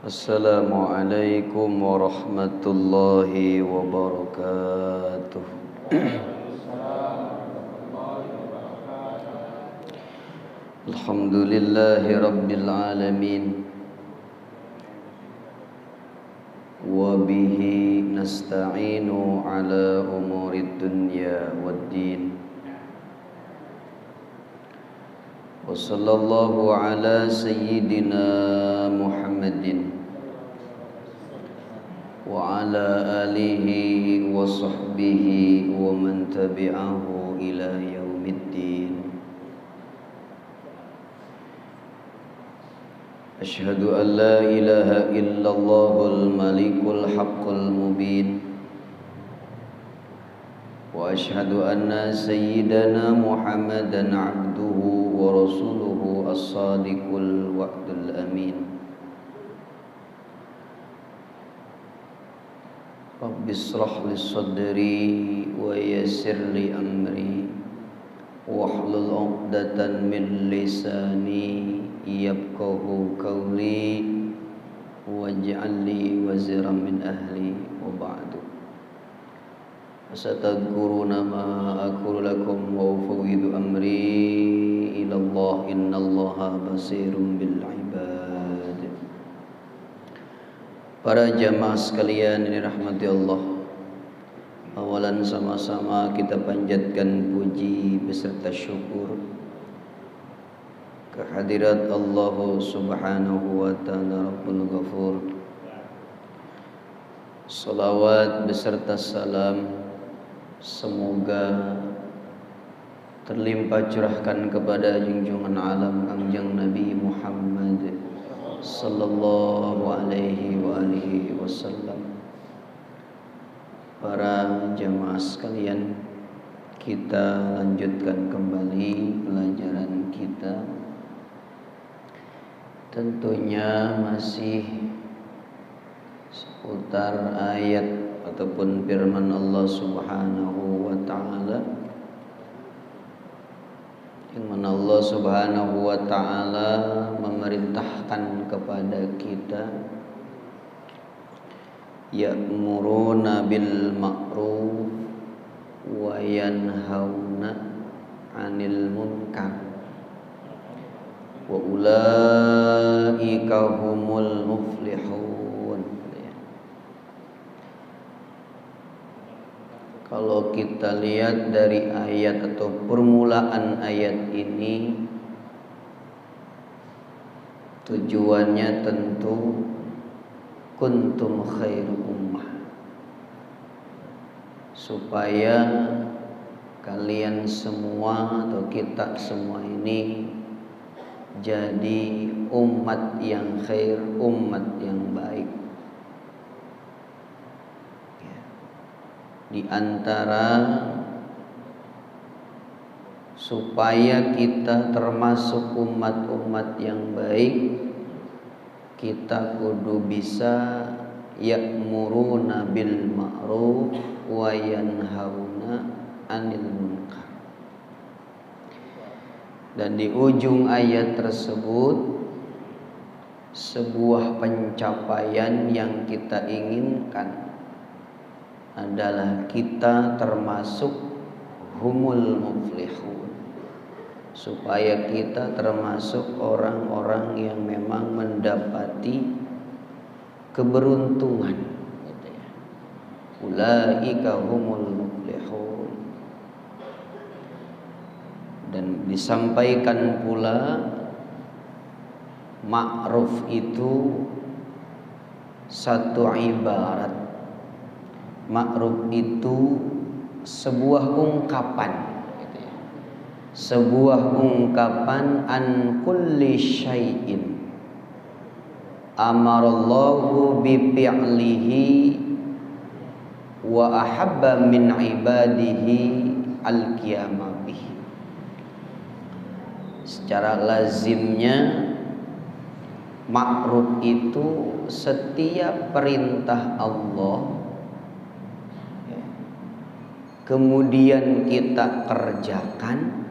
Assalamualaikum warahmatullahi wabarakatuh. Alhamdulillahi rabbil alamin. Wa bihi nasta'inu ala umurid dunya waddin. Wa sallallahu ala sayyidina Muhammadin wa ala alihi wa sahbihi wa man tabi'ahu ila yaumiddin. Asyhadu an la ilaha illallahul malikul haqqul mubin. Wa asyhadu anna sayyidana Muhammadan abduhu wa rasuluhu as-sadiqul wa'dul amin. Rabbi israh li sadri wa yassir li amri wahlul 'uqdatan min lisani yafqahu qawli waj'al li wazran min ahli wa ba'du. Satadhkuruna ma aqulu lakum wa ufawwidu amri ila Allah innallaha basirun bil ibad. Para jamaah sekalian yang dirahmati Allah, awalan sama-sama kita panjatkan puji beserta syukur kehadirat Allah Subhanahu wa ta'ala Rabbul Ghafur. Salawat beserta salam semoga terlimpah curahkan kepada junjungan alam Kangjeng Nabi Muhammad sallallahu alaihi wa alihi wasallam. Para jamaah sekalian, kita lanjutkan kembali pelajaran kita. Tentunya masih seputar ayat ataupun firman Allah Subhanahu wa ta'ala, yang mana Allah Subhanahu wa ta'ala memerintahkan kepada kita ya'muruna bil ma'ruf wa yanhauna 'anil munkar wa ulaika humul muflihun. Kalau kita lihat dari ayat atau permulaan ayat ini, tujuannya tentu kuntum khairu ummah, supaya kalian semua atau kita semua ini jadi umat yang khair, umat yang baik. Di antara supaya kita termasuk umat-umat yang baik, kita kudu bisa ya'muruna bil ma'ruf wa yanhauna 'anil munkar. Dan di ujung ayat tersebut sebuah pencapaian yang kita inginkan adalah kita termasuk humul muflihun, supaya kita termasuk orang-orang yang memang mendapati keberuntungan. Ulaika humul muflihun. Dan disampaikan pula ma'ruf itu satu ibarat. Ma'ruf itu sebuah ungkapan, sebuah ungkapan an kulli syai'in amarallahu bi fi'lihi wa ahabba min ibadihi al-qiyamah bihi. Secara lazimnya ma'ruf itu setiap perintah Allah kemudian kita kerjakan,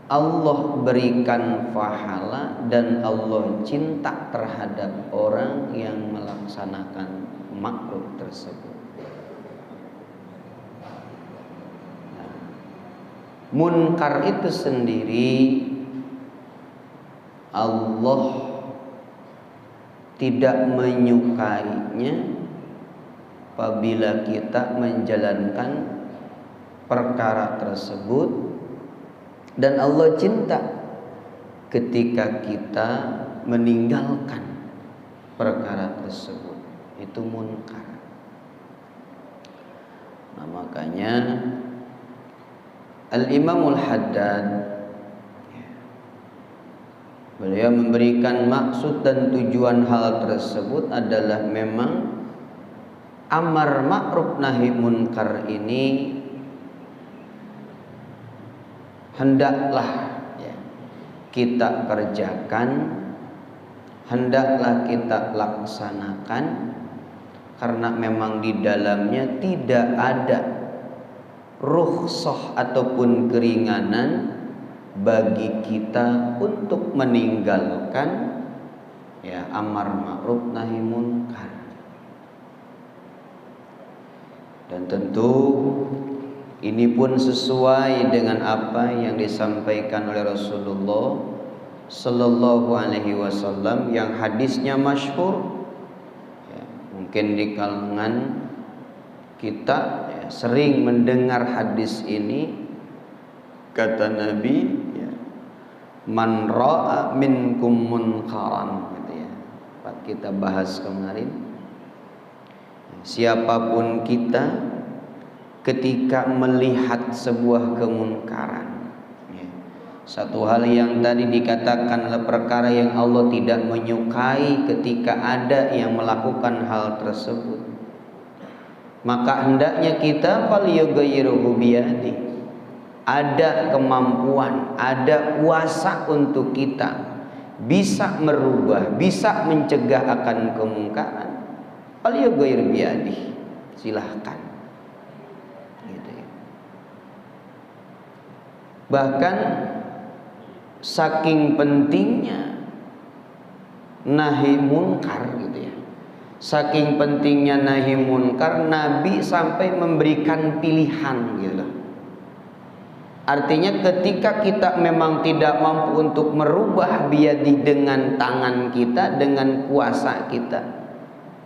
Allah berikan pahala dan Allah cinta terhadap orang yang melaksanakan makruf tersebut. Munkar itu sendiri Allah tidak menyukainya apabila kita menjalankan perkara tersebut, dan Allah cinta ketika kita meninggalkan perkara tersebut. Itu munkar. Nah, makanya Al-Imamul Haddad beliau memberikan maksud dan tujuan hal tersebut adalah memang amar ma'ruf nahi munkar ini hendaklah kita kerjakan, hendaklah kita laksanakan, karena memang di dalamnya tidak ada rukhsah ataupun keringanan bagi kita untuk meninggalkan amar ma'ruf nahi munkar. Dan tentu ini pun sesuai dengan apa yang disampaikan oleh Rasulullah Sallallahu Alaihi Wasallam yang hadisnya masyhur. Mungkin di kalangan kita sering mendengar hadis ini. Kata Nabi, man ra'a minkum munkaran, gitu ya. Kita bahas kemarin. Siapapun kita ketika melihat sebuah kemunkaran, satu hal yang tadi dikatakan adalah perkara yang Allah tidak menyukai ketika ada yang melakukan hal tersebut, maka hendaknya kita falyughayyirhu biyadi, ada kemampuan, ada kuasa untuk kita bisa merubah, bisa mencegah akan kemungkaran, falyughayyir biyadi, silahkan. Bahkan saking pentingnya nahi munkar, gitu ya. Saking pentingnya nahi munkar, Nabi sampai memberikan pilihan, gitu. Artinya ketika kita memang tidak mampu untuk merubah biyadi dengan tangan kita, dengan kuasa kita,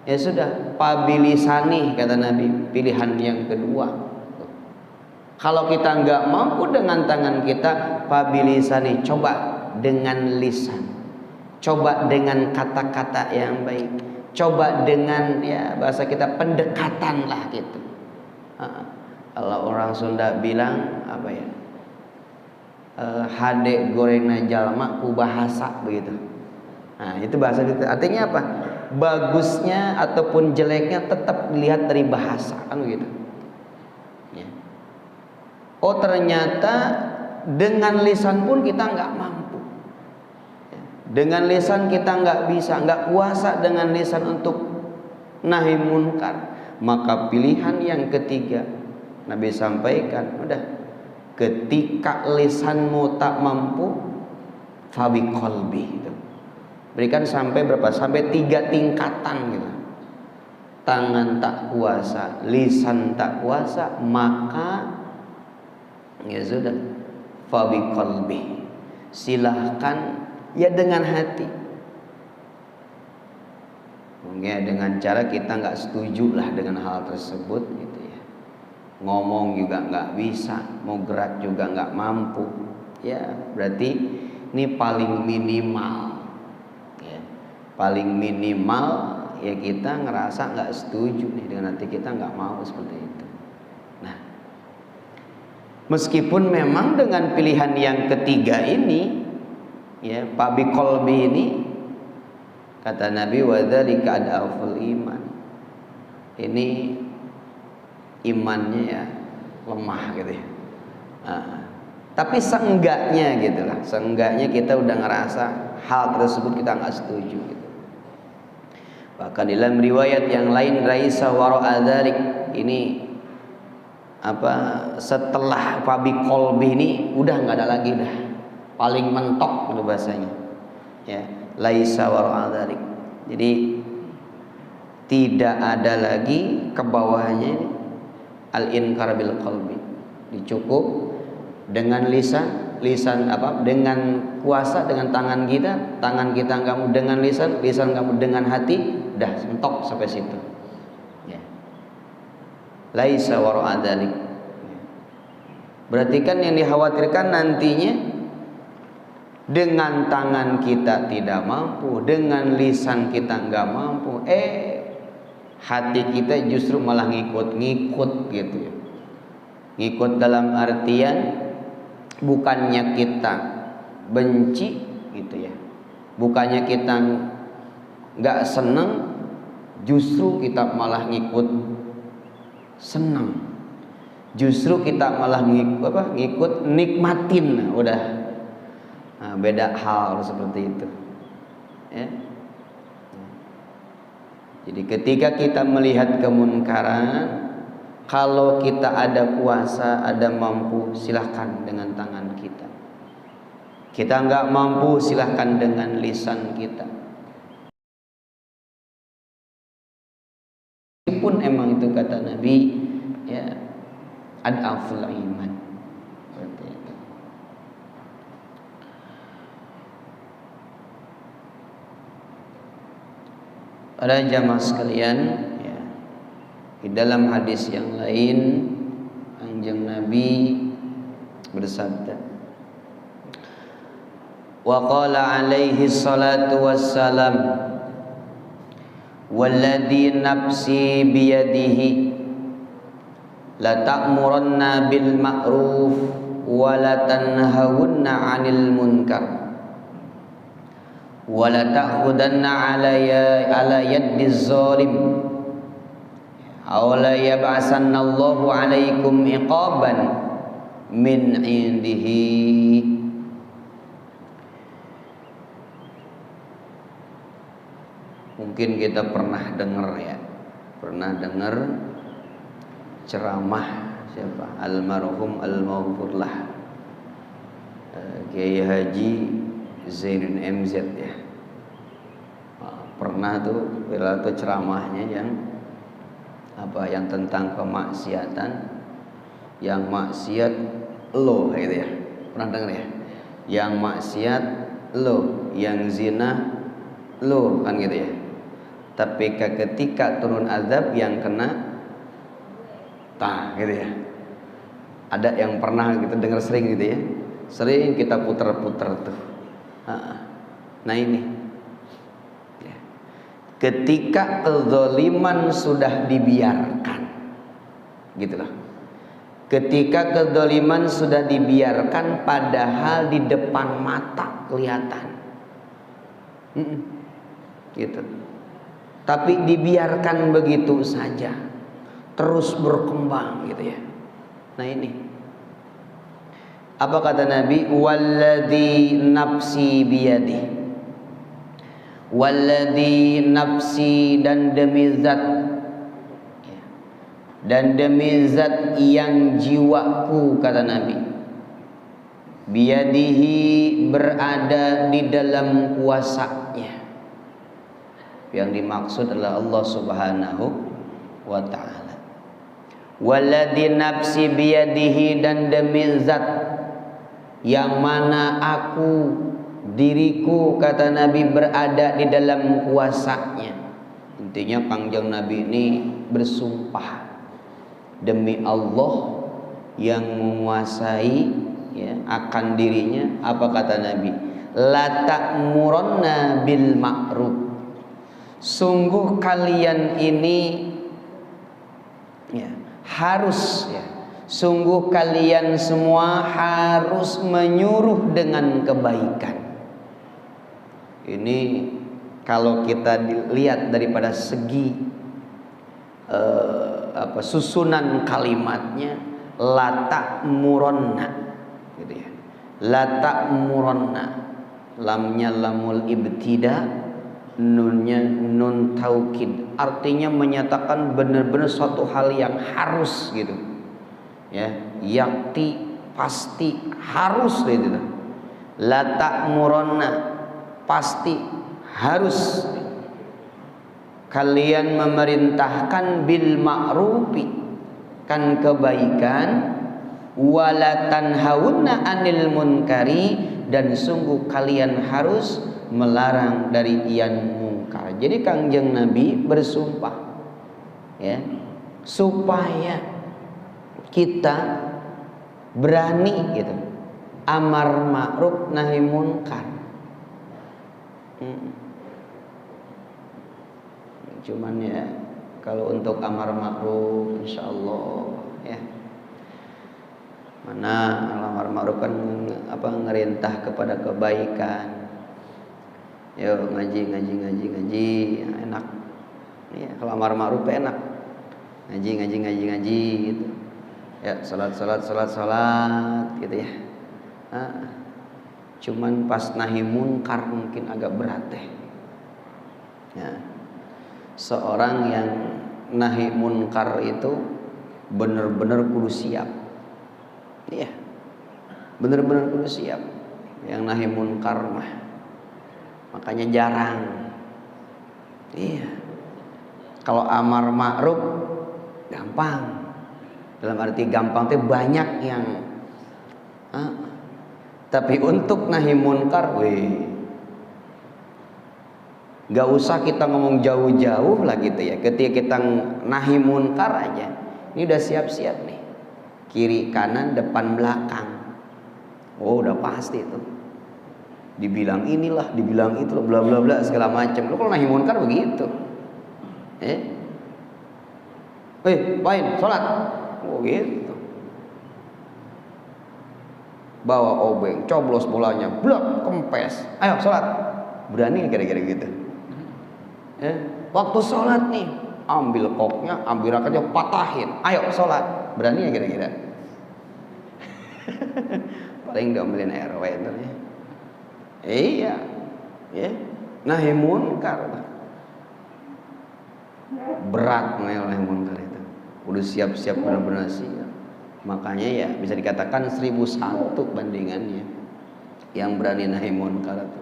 ya sudah, pabilisani, kata Nabi, pilihan yang kedua. Kalau kita nggak mampu dengan tangan kita, pabilisani, coba dengan lisan, coba dengan kata-kata yang baik, coba dengan bahasa kita pendekatan lah gitu. Kalau orang Sunda bilang apa ya, hade gorengna jalma ku bahasa, begitu. Nah itu bahasa gitu. Artinya apa? Bagusnya ataupun jeleknya tetap dilihat dari bahasa, kan begitu. Oh ternyata dengan lisan pun kita nggak mampu. Dengan lisan kita nggak bisa, nggak kuasa dengan lisan untuk nahi munkar. Maka pilihan yang ketiga Nabi sampaikan, udah, ketika lisanmu tak mampu, fabi qalbi. Berikan sampai berapa? Sampai 3 tingkatan gitu. Tangan tak kuasa, lisan tak kuasa, maka ya sudah, fabi qalbi, silahkan ya dengan hati. Mungkin dengan cara kita nggak setuju lah dengan hal tersebut, gitu ya. Ngomong juga nggak bisa, mau gerak juga nggak mampu. Ya berarti ini paling minimal, ya. Paling minimal ya kita ngerasa nggak setuju nih dengan hati kita, nggak mau seperti itu. Meskipun memang dengan pilihan yang ketiga ini, ya, fabi qalbi ini, kata Nabi, wa dzalika adaful iman. Ini imannya ya lemah gitu ya. Tapi seenggaknya gitulah, seenggaknya kita udah ngerasa hal tersebut kita nggak setuju gitu. Bahkan dalam riwayat yang lain, raisa wara'a dzalik, ini setelah fabi qalbi ini udah nggak ada lagi dah. paling mentok itu bahasanya. Ya, laisa wara'a dzalik. Jadi tidak ada lagi ke bawahnya al-inkar bil qalbi. Dicukup dengan lisan apa? Dengan kuasa dengan tangan kita kamu dengan lisan kamu dengan hati, dah mentok sampai situ. Ya. Laisa wara'a dzalik. Berarti kan yang dikhawatirkan nantinya dengan tangan kita tidak mampu, dengan lisan kita nggak mampu, hati kita justru malah ngikut-ngikut gitu ya. Ngikut dalam artian bukannya kita benci gitu ya, bukannya kita nggak seneng, justru kita malah ngikut seneng. Justru kita malah ngikut nikmatin, udah beda hal seperti itu ya. Jadi ketika kita melihat kemunkaran, kalau kita ada kuasa, ada mampu, silahkan dengan tangan kita. Kita nggak mampu, silahkan dengan lisan kita. Pun emang itu kata Nabi ya, ad'aful iman. Seperti itu. Para jamaah sekalian, ya, di dalam hadis yang lain Kanjeng Nabi bersabda, wa qala alaihi salatu wassalam, walladhi nafsi biyadihi la ta'muranna bil ma'ruf wa la tanhawunna 'anil munkar wa la ta'khudanna 'ala yaddiz zalim aw la yab'asanna Allahu 'alaikum iqaban min 'indihi. Mungkin kita pernah dengar ceramah siapa? Almarhum al-maghfurlah Kiai Haji Zainuddin MZ ya. Pernah tuh ceramahnya yang tentang kemaksiatan, yang maksiat lo gitu ya. Pernah dengar ya? Yang maksiat lo, yang zina lo, kan gitu ya. Tapi ketika turun azab yang kena gitu ya. Ada yang pernah kita dengar sering gitu ya. Sering kita putar-putar tuh. Nah ini ya. Ketika kezaliman sudah dibiarkan, gitu loh. Ketika kezaliman sudah dibiarkan, padahal di depan mata kelihatan, gitu. Tapi dibiarkan begitu saja, terus berkembang, gitu ya. Nah ini, apa kata Nabi? Walladhi nafsi biyadi. Walladhi nafsi, dan demi zat, dan demi zat yang jiwaku, kata Nabi, biyadihi, berada di dalam kuasanya. Yang dimaksud adalah Allah Subhanahu wa ta'ala. Walladhi nafsi biyadihi, dan demi zat yang mana aku, diriku, kata Nabi, berada di dalam kuasanya. Intinya Kanjeng Nabi ini bersumpah demi Allah yang menguasai ya, akan dirinya. Apa kata Nabi? La ta'muranna bil ma'ruf. Sungguh kalian ini ya, harus ya, sungguh kalian semua harus menyuruh dengan kebaikan. Ini kalau kita dilihat daripada segi susunan kalimatnya, la ta'muronna, gitu ya. La ta'muronna, lamnya lamul ibtida, nunnya nun taukid, artinya menyatakan benar-benar suatu hal yang harus gitu ya, yakti, pasti, harus gitu. la ta'muronna, pasti harus kalian memerintahkan bil ma'rufi, kan kebaikan, wala tanhauna 'anil munkari, dan sungguh kalian harus melarang dari yang mungkar. Jadi Kangjeng Nabi bersumpah, ya, supaya kita berani gitu amar ma'ruf nahi munkar. Cuman ya kalau untuk amar ma'ruf insyaallah ya, mana amar ma'ruf kan ngerintah kepada kebaikan. Yo ngaji enak. Ya, kalau amar ma'ruf enak. Ngaji gitu. Ya, salat gitu ya. Cuman pas nahi munkar mungkin agak berat deh. Ya. Seorang yang nahi munkar itu benar-benar kudu siap. Iya. Benar-benar kudu siap. Yang nahi munkar mah. Makanya jarang. Iya. Kalau amar ma'ruf gampang. Dalam arti gampang itu banyak yang tapi untuk nahi munkar, gak usah kita ngomong jauh-jauh lah gitu ya. Ketika kita nahi munkar aja, ini udah siap-siap nih, kiri kanan depan belakang. Oh udah pasti tuh, dibilang inilah, dibilang itu, bla bla bla segala macam. Lo kalau nahi munkar begitu, main sholat, oh gitu. Bawa obeng, coblos bolanya, blok, kempes, ayo sholat. Berani kira-kira gitu. Waktu sholat nih, ambil koknya, ambil rakatnya, patahin, ayo sholat. Berani ya kira-kira. Paling diomelin RW itu ya. Iya, ya. Nahi munkar berat nahi munkar itu. Udah siap-siap benar-benar siap. Makanya ya bisa dikatakan 1001 bandingannya yang berani nahi munkar itu.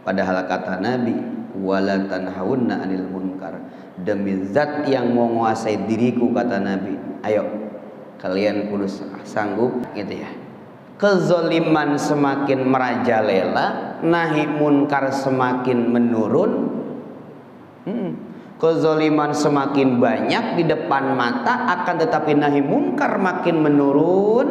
Padahal kata Nabi, wala tanhauna 'anil munkar, demi zat yang menguasai diriku, kata Nabi, ayo kalian kudu sanggup gitu ya. Kezaliman semakin merajalela, nahi munkar semakin menurun. Kezaliman semakin banyak di depan mata, akan tetapi nahi munkar makin menurun.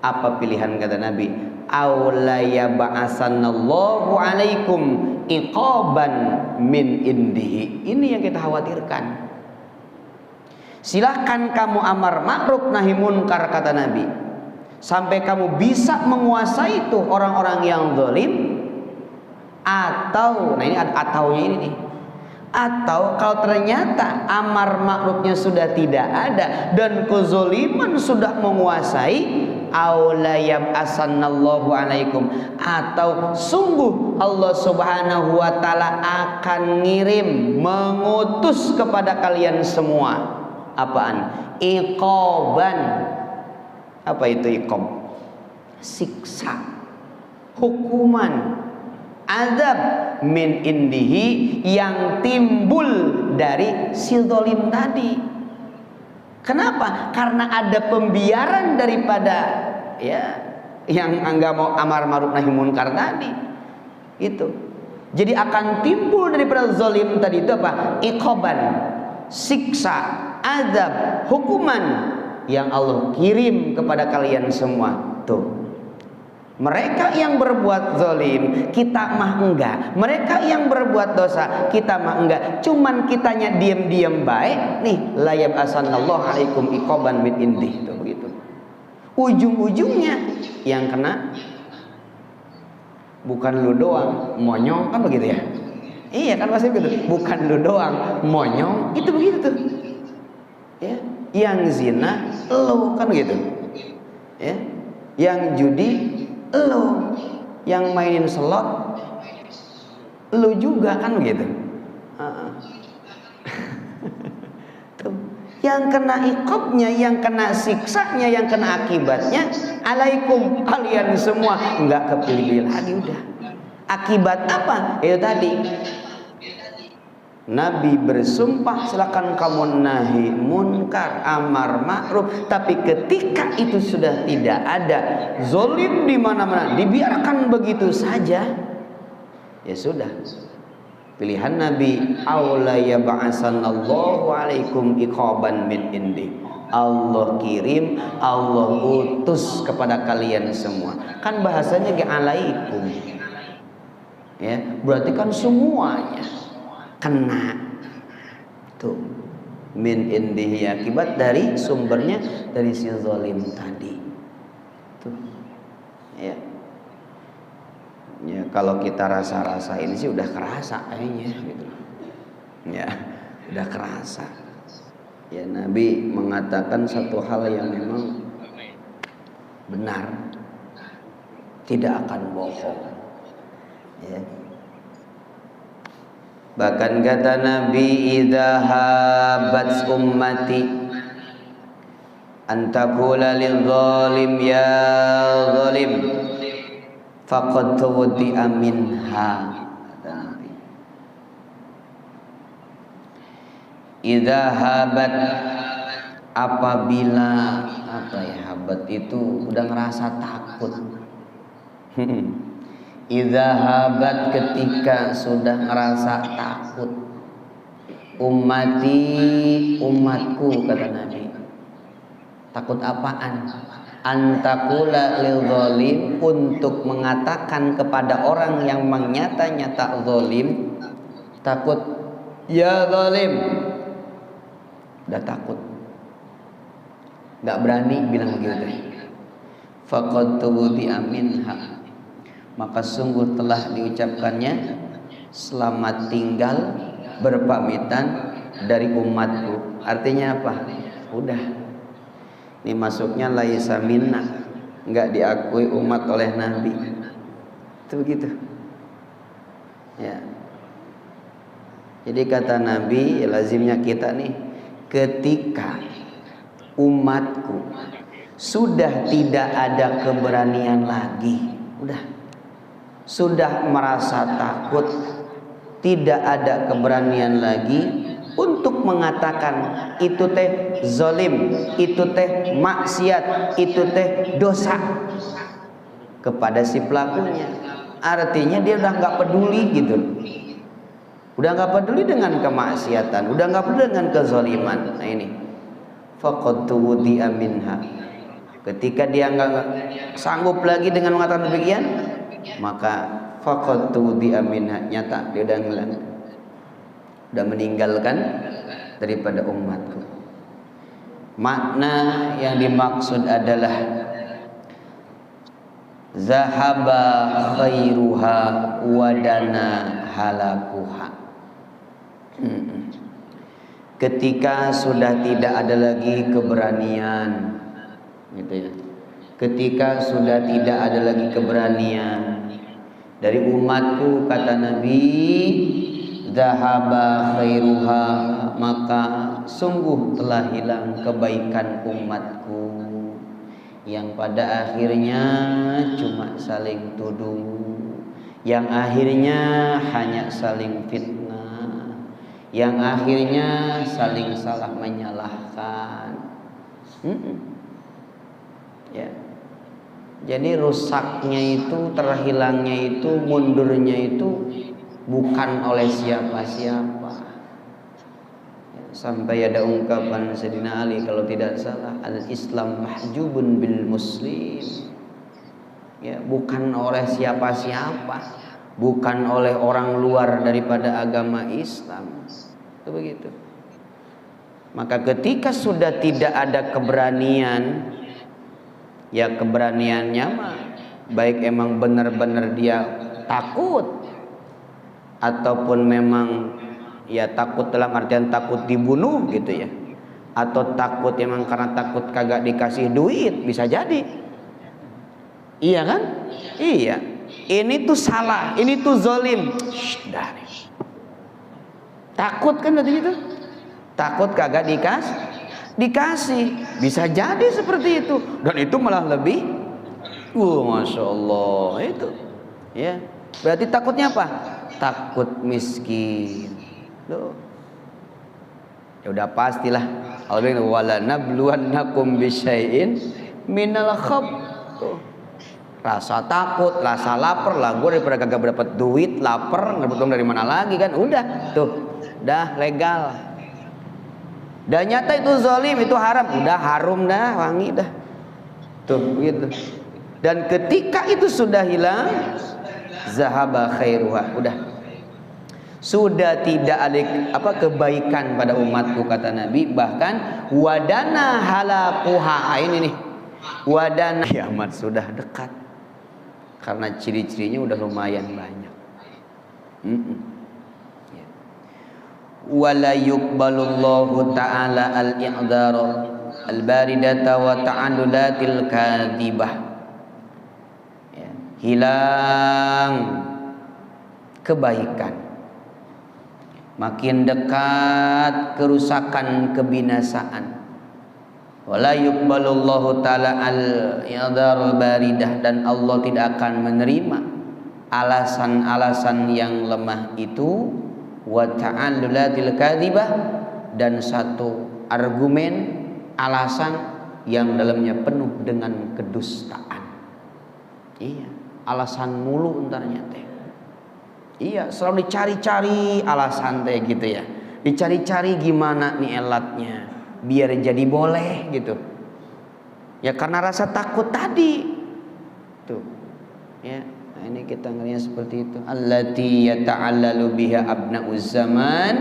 Apa pilihan kata Nabi? Aula yab'asanallahu 'alaikum iqaban min indihi. Ini yang kita khawatirkan. Silahkan kamu amar ma'ruf nahi munkar, kata Nabi, sampai kamu bisa menguasai tuh orang-orang yang zalim. Atau, nah ini ataunya ini nih, atau kalau ternyata amar ma'rufnya sudah tidak ada dan kezaliman sudah menguasai, aula yab'asanallahu 'alaikum, atau sungguh Allah Subhanahu wa taala akan ngirim, mengutus kepada kalian semua. Apaan? Iqaban. Apa itu iqab? Siksa, hukuman, azab min indihi, yang timbul dari si zalim tadi. Kenapa? Karena ada pembiaran daripada ya yang enggak mau amar ma'ruf nahi munkar tadi. Itu. Jadi akan timbul daripada zalim tadi itu apa? Iqaban, siksa, azab, hukuman yang Allah kirim kepada kalian semua. Tuh. Mereka yang berbuat zalim, kita mah enggak. Mereka yang berbuat dosa, kita mah enggak. Cuman kitanya diam-diam baik. Nih, la yab'asanallahu 'alaikum iqaban min indih. Tuh begitu. Ujung-ujungnya yang kena bukan lu doang, monyong, kan begitu ya? Iya kan pasti begitu. Bukan lu doang, monyong, itu begitu tuh. Ya, yang zina lu, kan begitu. Ya. Yang judi lo, yang mainin slot lo juga, kan begitu. Tuh. Yang kena iqabnya, yang kena siksanya, yang kena akibatnya alaikum, kalian semua. Enggak kepilih lagi udah. Akibat apa? Itu tadi Nabi bersumpah, silakan kamu nahi munkar, amar ma'ruf, tapi ketika itu sudah tidak ada, zolim di mana-mana, dibiarkan begitu saja, ya sudah. Pilihan Nabi, aula yab'asanallahu alaikum iqaban min indi. Allah kirim, Allah utus kepada kalian semua. Kan bahasanya ge alaikum. Ya, berarti kan semuanya kena tuh min indihi, akibat dari sumbernya dari si zalim tadi tuh ya. Ya kalau kita rasa-rasain sih udah kerasa kayaknya gitu ya, udah kerasa ya. Nabi mengatakan satu hal yang memang benar, tidak akan bohong ya. Bahkan kata Nabi, idza habat ummati antakula lil zalim ya zalim faqad tuwdi'a minha. Kata Nabi, idza habat, apabila apa ya, habat itu udah ngerasa takut. Idza habat, ketika sudah ngerasa takut. Ummati, umatku, kata Nabi. Takut apaan? Antakula lil zalim, untuk mengatakan kepada orang yang nyata-nyata zalim, takut ya zalim. Udah takut, gak berani bilang begitu. Faqad tuwdi'a minha, maka sungguh telah diucapkannya selamat tinggal, berpamitan dari umatku. Artinya apa? Udah, ini masuknya laisa minna, enggak diakui umat oleh Nabi. Itu begitu ya. Jadi kata Nabi, ya lazimnya kita nih, ketika umatku sudah tidak ada keberanian lagi, udah, sudah merasa takut, tidak ada keberanian lagi untuk mengatakan itu teh zalim, itu teh maksiat, itu teh dosa kepada si pelakunya. Artinya dia udah nggak peduli gitu, udah nggak peduli dengan kemaksiatan, udah nggak peduli dengan kezaliman. Nah ini faqad tuwdi'a minha, ketika dia nggak sanggup lagi dengan mengatakan demikian, maka faqad tuwdi'a minha, nyata dia udah meninggalkan daripada umatku. Makna yang dimaksud adalah zahaba khairuha wadana halakuha. Ketika sudah tidak ada lagi keberanian gitu ya, ketika sudah tidak ada lagi keberanian dari umatku, kata Nabi, zahaba khairuha, maka sungguh telah hilang kebaikan umatku, yang pada akhirnya cuma saling tuduh, yang akhirnya hanya saling fitnah, yang akhirnya saling salah menyalahkan. Ya. Jadi rusaknya itu, terhilangnya itu, mundurnya itu bukan oleh siapa-siapa. Sampai ada ungkapan Sayyidina Ali kalau tidak salah, al-Islam mahjubun bil muslim. Ya, bukan oleh siapa-siapa, bukan oleh orang luar daripada agama Islam. Itu begitu. Maka ketika sudah tidak ada keberanian, ya keberaniannya mah baik emang benar-benar dia takut, ataupun memang ya takut dalam artian takut dibunuh gitu ya, atau takut emang karena takut kagak dikasih duit, bisa jadi. Iya kan? Iya. Ini tuh salah, ini tuh zalim. Dah nih. Takut kan berarti itu? Takut kagak dikasih. Bisa jadi seperti itu, dan itu malah lebih, masya Allah itu, ya. Berarti takutnya apa? Takut miskin. Loh. Ya udah pastilah. Allah bilang wala nabluwannakum bisyai'in minal khawf. Rasa takut, rasa lapar lah. Gue daripada kagak dapat duit, lapar, nggak dapat dari mana lagi kan? Udah tuh, dah legal. Dan nyata itu zalim, itu haram, udah harum dah, wangi dah. Tuh gitu. Dan ketika itu sudah hilang, zahaba khairuha, udah. Sudah tidak ada kebaikan pada umatku, kata Nabi. Bahkan wadana halakuha, ini nih. Wadana kiamat sudah dekat. Karena ciri-cirinya udah lumayan banyak. Ya. Wala yuqbalullahu ta'ala al-i'dhara al-baridata wa ta'allulatil kadhibah. Ya. Hilang kebaikan, makin dekat kerusakan, kebinasaan. Wala yuqbalullahu ta'ala al-i'dhar baridah, dan Allah tidak akan menerima alasan-alasan yang lemah itu, wa ta'allulatil kadzibah, dan satu argumen alasan yang dalamnya penuh dengan kedustaan. Iya, alasan mulu entarnya teh. Iya, selalu dicari-cari alasan teh gitu ya. Dicari-cari gimana nih elatnya biar jadi boleh gitu. Ya karena rasa takut tadi. Tuh. Ya, nah ini kita ngelihat seperti itu. Allati yata'allalu biha abna'uz zaman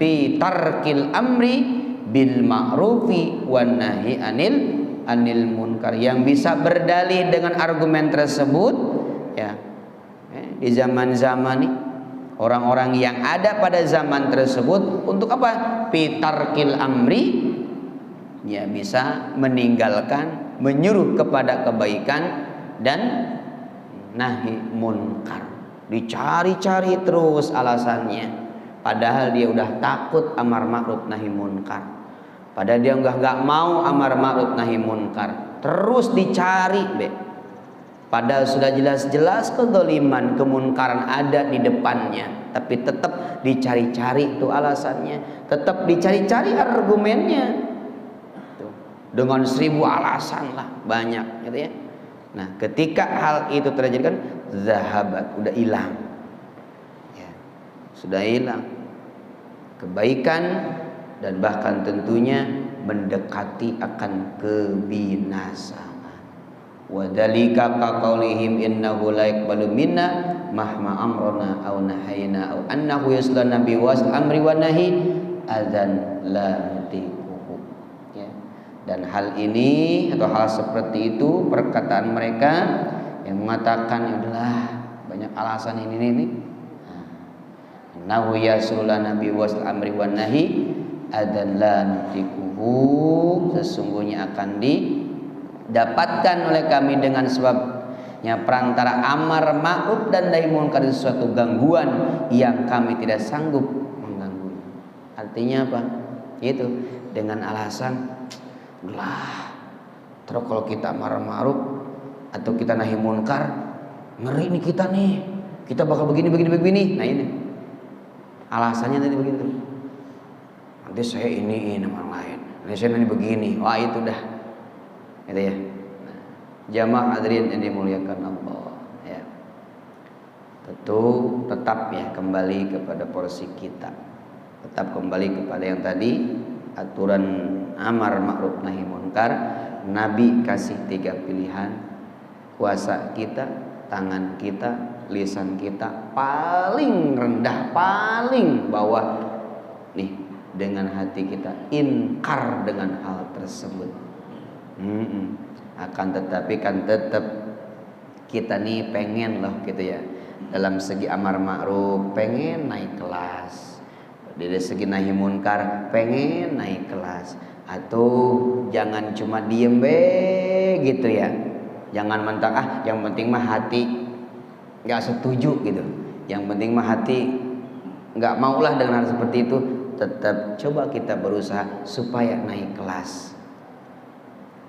fi tarkil amri bil ma'rufi wan nahi anil munkar. Yang bisa berdalih dengan argumen tersebut ya. Di zaman-zaman ini orang-orang yang ada pada zaman tersebut untuk apa? Fitarkil amri, ya bisa meninggalkan, menyuruh kepada kebaikan dan nahi munkar. Dicari-cari terus alasannya, padahal dia udah takut amar ma'ruf nahi munkar, padahal dia nggak mau amar ma'ruf nahi munkar, terus dicari padahal sudah jelas-jelas kezaliman, kemunkaran ada di depannya, tapi tetap dicari-cari itu alasannya, tetap dicari-cari argumennya. Tuh. Dengan 1000 alasan lah, banyak gitu ya. Nah, ketika hal itu terjadi kan zahabat, udah hilang. Ya, sudah hilang kebaikan, dan bahkan tentunya mendekati akan kebinasaan. Wadhalika kaqaulihim innahu la yaqbalu minna mahma amrona aw nahayna aw annahu yaslana bi wasl amri wa nahi adzan la nutiquhu. Ya. Dan hal ini atau hal seperti itu, perkataan mereka yang mengatakan adalah banyak alasan ini. Annahu yaslana bi wasl amri wa nahi adzan la nutiquhu, sesungguhnya akan dapatkan oleh kami dengan sebabnya perantara amar ma'ruf dan nahi munkar, suatu gangguan yang kami tidak sanggup mengganggu. Artinya apa? Itu dengan alasan lah, terus kalau kita amar ma'ruf atau kita nahi munkar, ngeri nih kita bakal begini. Nah ini alasannya tadi begitu. Nanti saya iniin orang lain, nanti saya nanti begini. Wah itu dah. Gitu ya. Nah, jamaah hadirin yang dimuliakan Allah ya. Tentu tetap ya kembali kepada porsi kita. Tetap kembali kepada yang tadi, aturan amar ma'ruf nahi munkar. Nabi kasih 3 pilihan. Kuasa kita, tangan kita, lisan kita, paling rendah, paling bawah nih, dengan hati kita inkar dengan hal tersebut. Akan tetapi kan tetap kita nih pengen loh gitu ya, dalam segi amar ma'ruf pengen naik kelas, dari segi nahi munkar pengen naik kelas. Atau jangan cuma diem gitu ya, jangan mentang yang penting mah hati nggak setuju gitu, yang penting mah hati nggak maulah dengan hal seperti itu. tetap coba kita berusaha supaya naik kelas.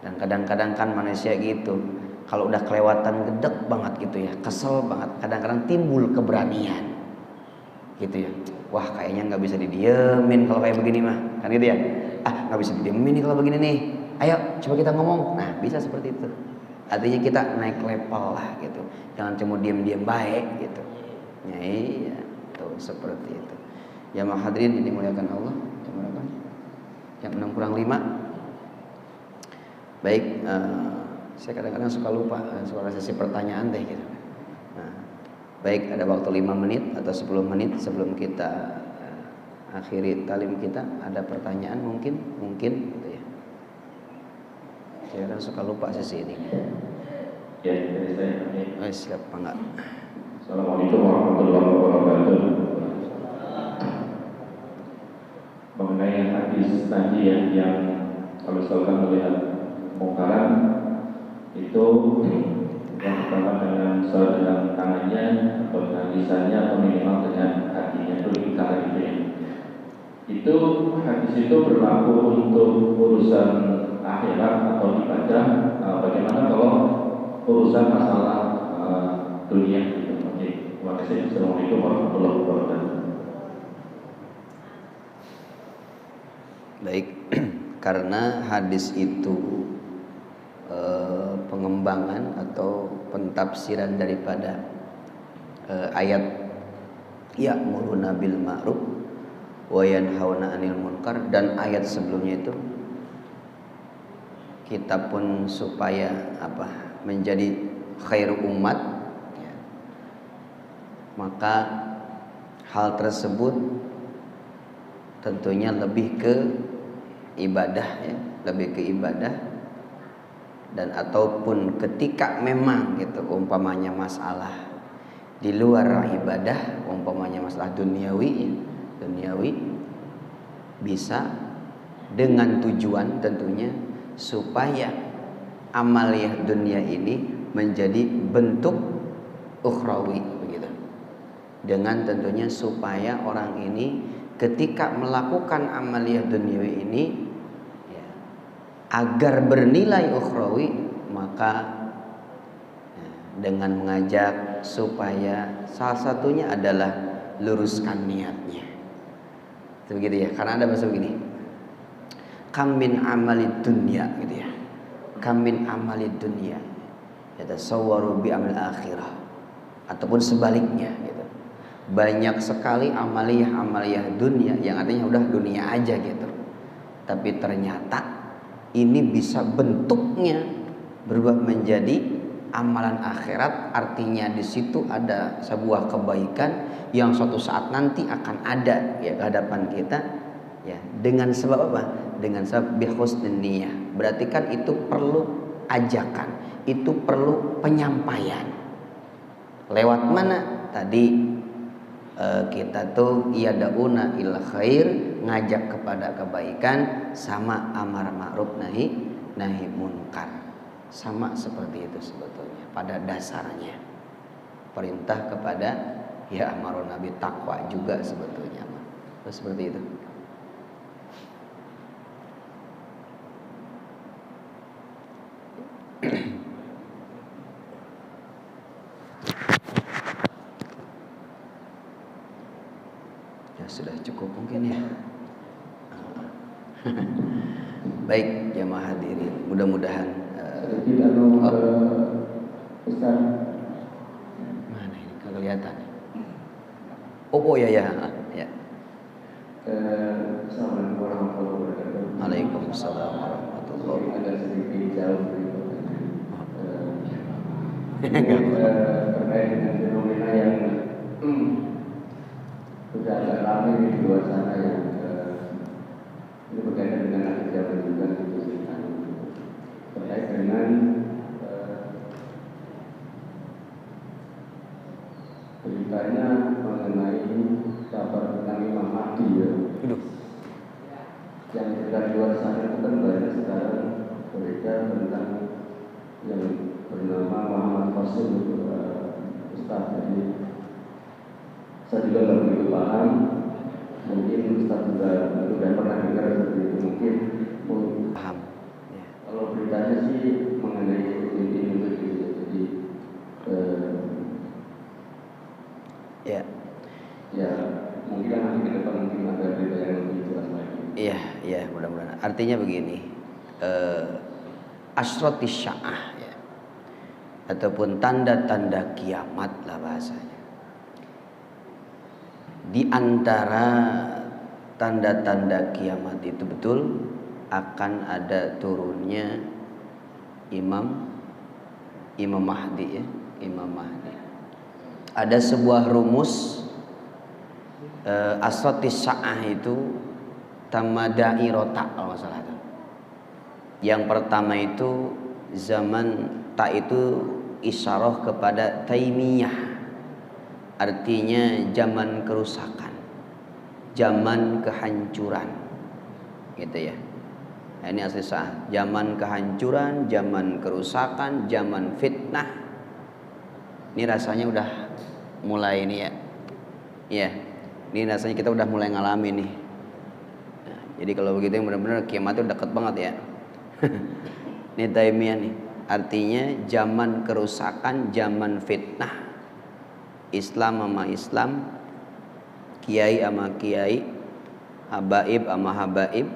Dan kadang-kadang kan manusia gitu, kalau udah kelewatan gedek banget gitu ya, kesel banget, kadang-kadang timbul keberanian gitu ya. Wah kayaknya nggak bisa didiemin kalau kayak begini mah, kan gitu ya. Ah nggak bisa didiemin nih kalau begini nih, ayo coba kita ngomong. Nah bisa seperti itu, artinya kita naik level lah gitu, jangan cuma diem-diem baik gitu ya. Iya tuh seperti itu. Jamaah hadirin yang dimuliakan Allah, jam berapa? Jam 6:05. Baik, saya kadang-kadang suka lupa soal sesi pertanyaan deh gitu. Nah, baik, ada waktu 5 menit atau 10 menit sebelum kita akhiri talim kita. Ada pertanyaan mungkin gitu ya. Saya kadang suka lupa sesi ini. Ya, dari saya. Siapa enggak? Assalamualaikum warahmatullahi wabarakatuh. Mengenai hadis tadi yang kalau misalkan melihat mungkaran itu yang pertama dengan salah dengan tangannya atau dengan lisannya atau minimal dengan hatinya itu lingkaran itu ya. Itu hadis itu berlaku untuk urusan akhirat atau ibadah. Bagaimana kalau urusan masalah dunia gitu? Oke, terima kasih. Assalamualaikum warahmatullahi wabarakatuh. Baik, karena hadis itu pengembangan atau pentafsiran daripada ayat ya'muruna bil ma'ruf wa yanhauna 'anil munkar, dan ayat sebelumnya itu kita pun supaya menjadi khairu umat ya, maka hal tersebut tentunya lebih ke ibadah ya, lebih ke ibadah. Dan ataupun ketika memang gitu umpamanya masalah di luar ibadah, umpamanya masalah duniawi bisa dengan tujuan tentunya supaya amaliyah dunia ini menjadi bentuk ukhrawi begitu. Dengan tentunya supaya orang ini ketika melakukan amaliyah duniawi ini ya, agar bernilai ukhrawi, maka ya, dengan mengajak supaya salah satunya adalah luruskan niatnya. Itu begitu ya, karena ada bahasa begini, kam min amalid dunya gitu ya, kam min amalid dunya yatasawwaru bi amal akhirah, ataupun sebaliknya gitu. Banyak sekali amaliyah dunia yang artinya udah dunia aja gitu, tapi ternyata ini bisa bentuknya berubah menjadi amalan akhirat. Artinya di situ ada sebuah kebaikan yang suatu saat nanti akan ada ya ke hadapan kita ya, dengan sebab apa? Dengan sebab bihusnin niyah. Berarti kan itu perlu ajakan, itu perlu penyampaian. Lewat mana? Tadi kita tuh yadauna il khair, ngajak kepada kebaikan, sama amar ma'ruf nahi munkar. Sama seperti itu sebetulnya pada dasarnya. Perintah kepada ya amarun nabi, takwa juga sebetulnya. Seperti itu. Ya sudah cukup mungkin ya. Baik jamaah hadirin, mudah-mudahan Tidak mau ke Ustaz. mana ini kelihatan. Oh ya. Assalamualaikum warahmatullahi wabarakatuh. Waalaikumsalam warahmatullahi wabarakatuh. Agak sedikit jauh terkait dengan fenomena yang sudah agak ramai di luar sana yang ini berkaitan dengan akhir zaman juga terkait dengan beritanya mengenai kabar tentang Imam Mahdi ya. Yang dari luar sana itu kan banyak sekarang beredar tentang yang bernama Muhammad Qasim Ustaz. Jadi saya juga nggak begitu paham mungkin Ustaz sudah pernah dengar seperti itu, mungkin Paham. Ya. kalau beritanya sih mengenai ini jadi Ya. ya mungkin nanti ke depan mungkin ada berita yang lebih jelas lagi. Iya, iya, mudah-mudahan. Artinya begini, asyratis sya'ah ya, ataupun tanda-tanda kiamat lah bahasanya. Di antara tanda-tanda kiamat itu betul akan ada turunnya Imam Mahdi ya, Imam Mahdi. Ada sebuah rumus asyratis sya'ah itu tamadai rotak kalau nggak salah itu. Yang pertama itu zaman tak itu isyarah kepada taimiyah, artinya zaman kerusakan, zaman kehancuran, gitu ya. Nah, ini asli sah. Zaman kehancuran, zaman kerusakan, zaman fitnah. Ini rasanya udah mulai ini ya. Iya. Ini rasanya kita udah mulai ngalamin nih. Nah, jadi kalau begitu yang benar-benar kiamatnya udah deket banget ya. Ini taimiyah nih. Artinya zaman kerusakan, zaman fitnah. Islam sama Islam, kiai sama kiai, habaib sama habaib,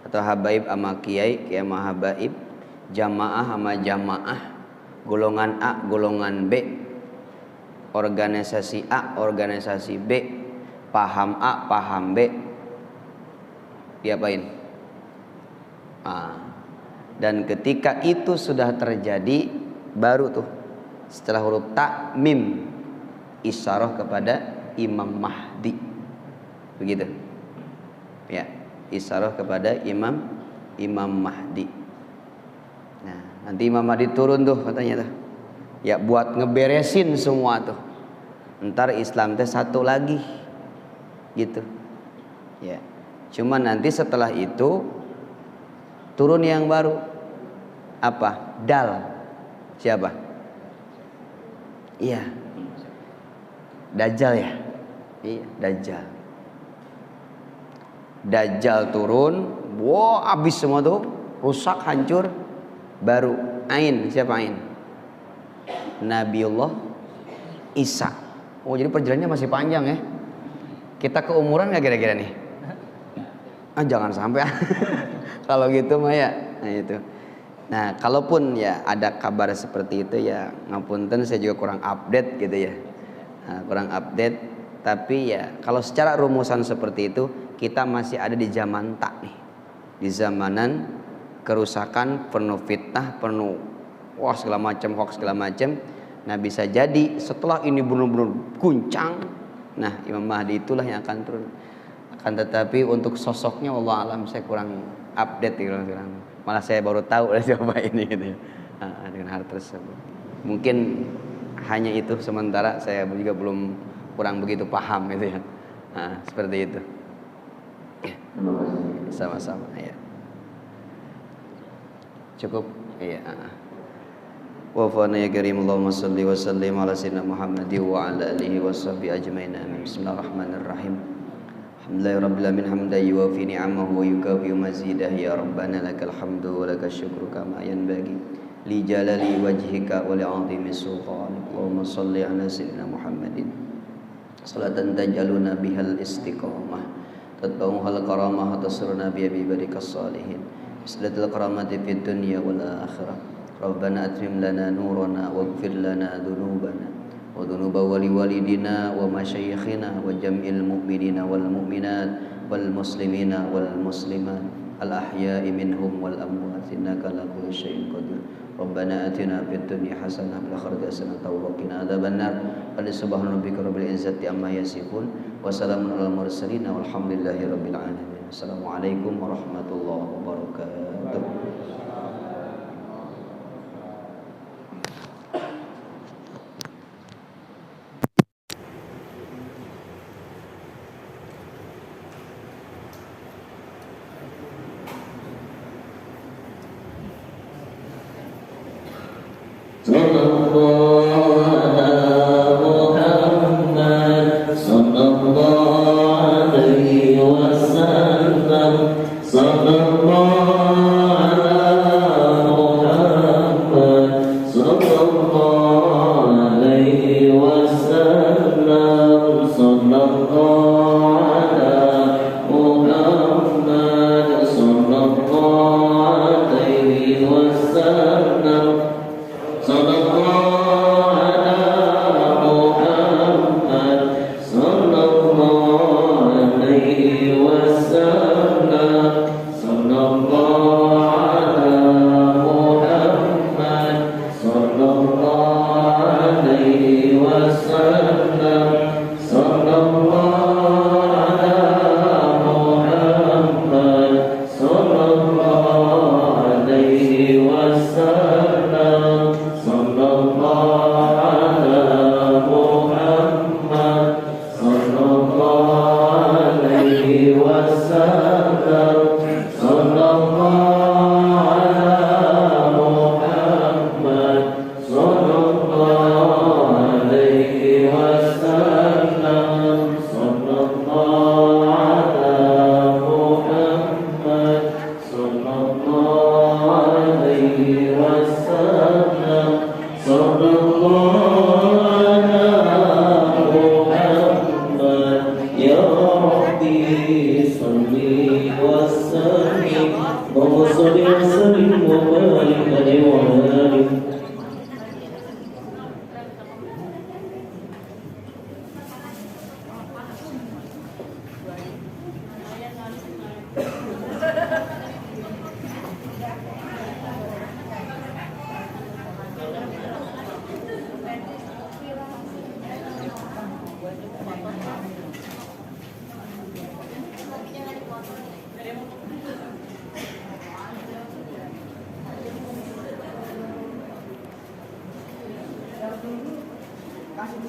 atau habaib sama kiai, kiai sama habaib, jamaah sama jamaah, golongan A, golongan B, organisasi A, organisasi B, paham A, paham B, diapain? Dan ketika itu sudah terjadi, baru tuh setelah huruf ta, mim, isyarah kepada Imam Mahdi, begitu ya, isyarah kepada Imam Mahdi. Nah, nanti Imam Mahdi turun tuh katanya tuh ya, buat ngeberesin semua tuh, ntar Islam teh satu lagi gitu ya. Cuma nanti setelah itu turun yang baru, apa? Dal. Siapa? Iya, Dajjal ya. Iya, Dajjal. Dajjal turun, wow, habis semua tuh, rusak, hancur. Baru Ain, siapa Ain? Nabiullah Isa. Oh, jadi perjalanannya masih panjang ya. Kita keumuran nggak kira-kira nih? Jangan sampai. Kalau gitu mah ya. Nah itu. Nah, kalaupun ya ada kabar seperti itu ya ngapunten, saya juga kurang update gitu ya. Kurang update, tapi ya kalau secara rumusan seperti itu kita masih ada di zaman tak nih, di zamanan kerusakan, penuh fitnah, penuh wah segala macam hoax segala macam. Nah, bisa jadi setelah ini benar-benar guncang, nah Imam Mahdi itulah yang akan turun. Akan tetapi untuk sosoknya Allah alam saya kurang update gitu sekarang. Malah saya baru tahu dari coba ini gitu ya. Dengan hal tersebut. Mungkin hanya itu sementara, saya juga belum kurang begitu paham gitu ya. Seperti itu. Ya. Sama-sama ya. Cukup iya. Wa fana ya karim, Allahumma salli wa sallim ala sayyidina Muhammad wa ala alihi wa sahbihi ajmain. Amin. Bismillahirrahmanirrahim. Alhamdulillahirabbil alamin hamdan yuwafi ni'amahu wa yukafi mazidah. Ya rabbana lakal hamdu wa lakash syukru kama yanbaghi li jalali wajhika wa li 'azimi sultanik. Allahumma shalli ala sayyidina Muhammadin salatan taj'aluna bihal istiqamah tatba'uhal karamah tasruna bi ibadikas salihin bisalatil karamati fid dunya wal akhirah. Rabbana atmim lana nurana waghfir lana dhunubana wa dhunuba waliwalidina wa masyayikhina wa jam'il mu'minina wal mu'minat wal muslimina wal muslimat al ahya'i minhum wal amwat innaka ala kulli syai'in qadir. Rabbana atina fid dunya hasanah wa fil akhirati hasanah wa qina adzabannar. Subhana rabbika rabbil izzati amma yasifun wa salamun alal mursalin walhamdulillahi rabbil alamin. Assalamualaikum warahmatullahi wabarakatuh. صلى الله عليه Kasih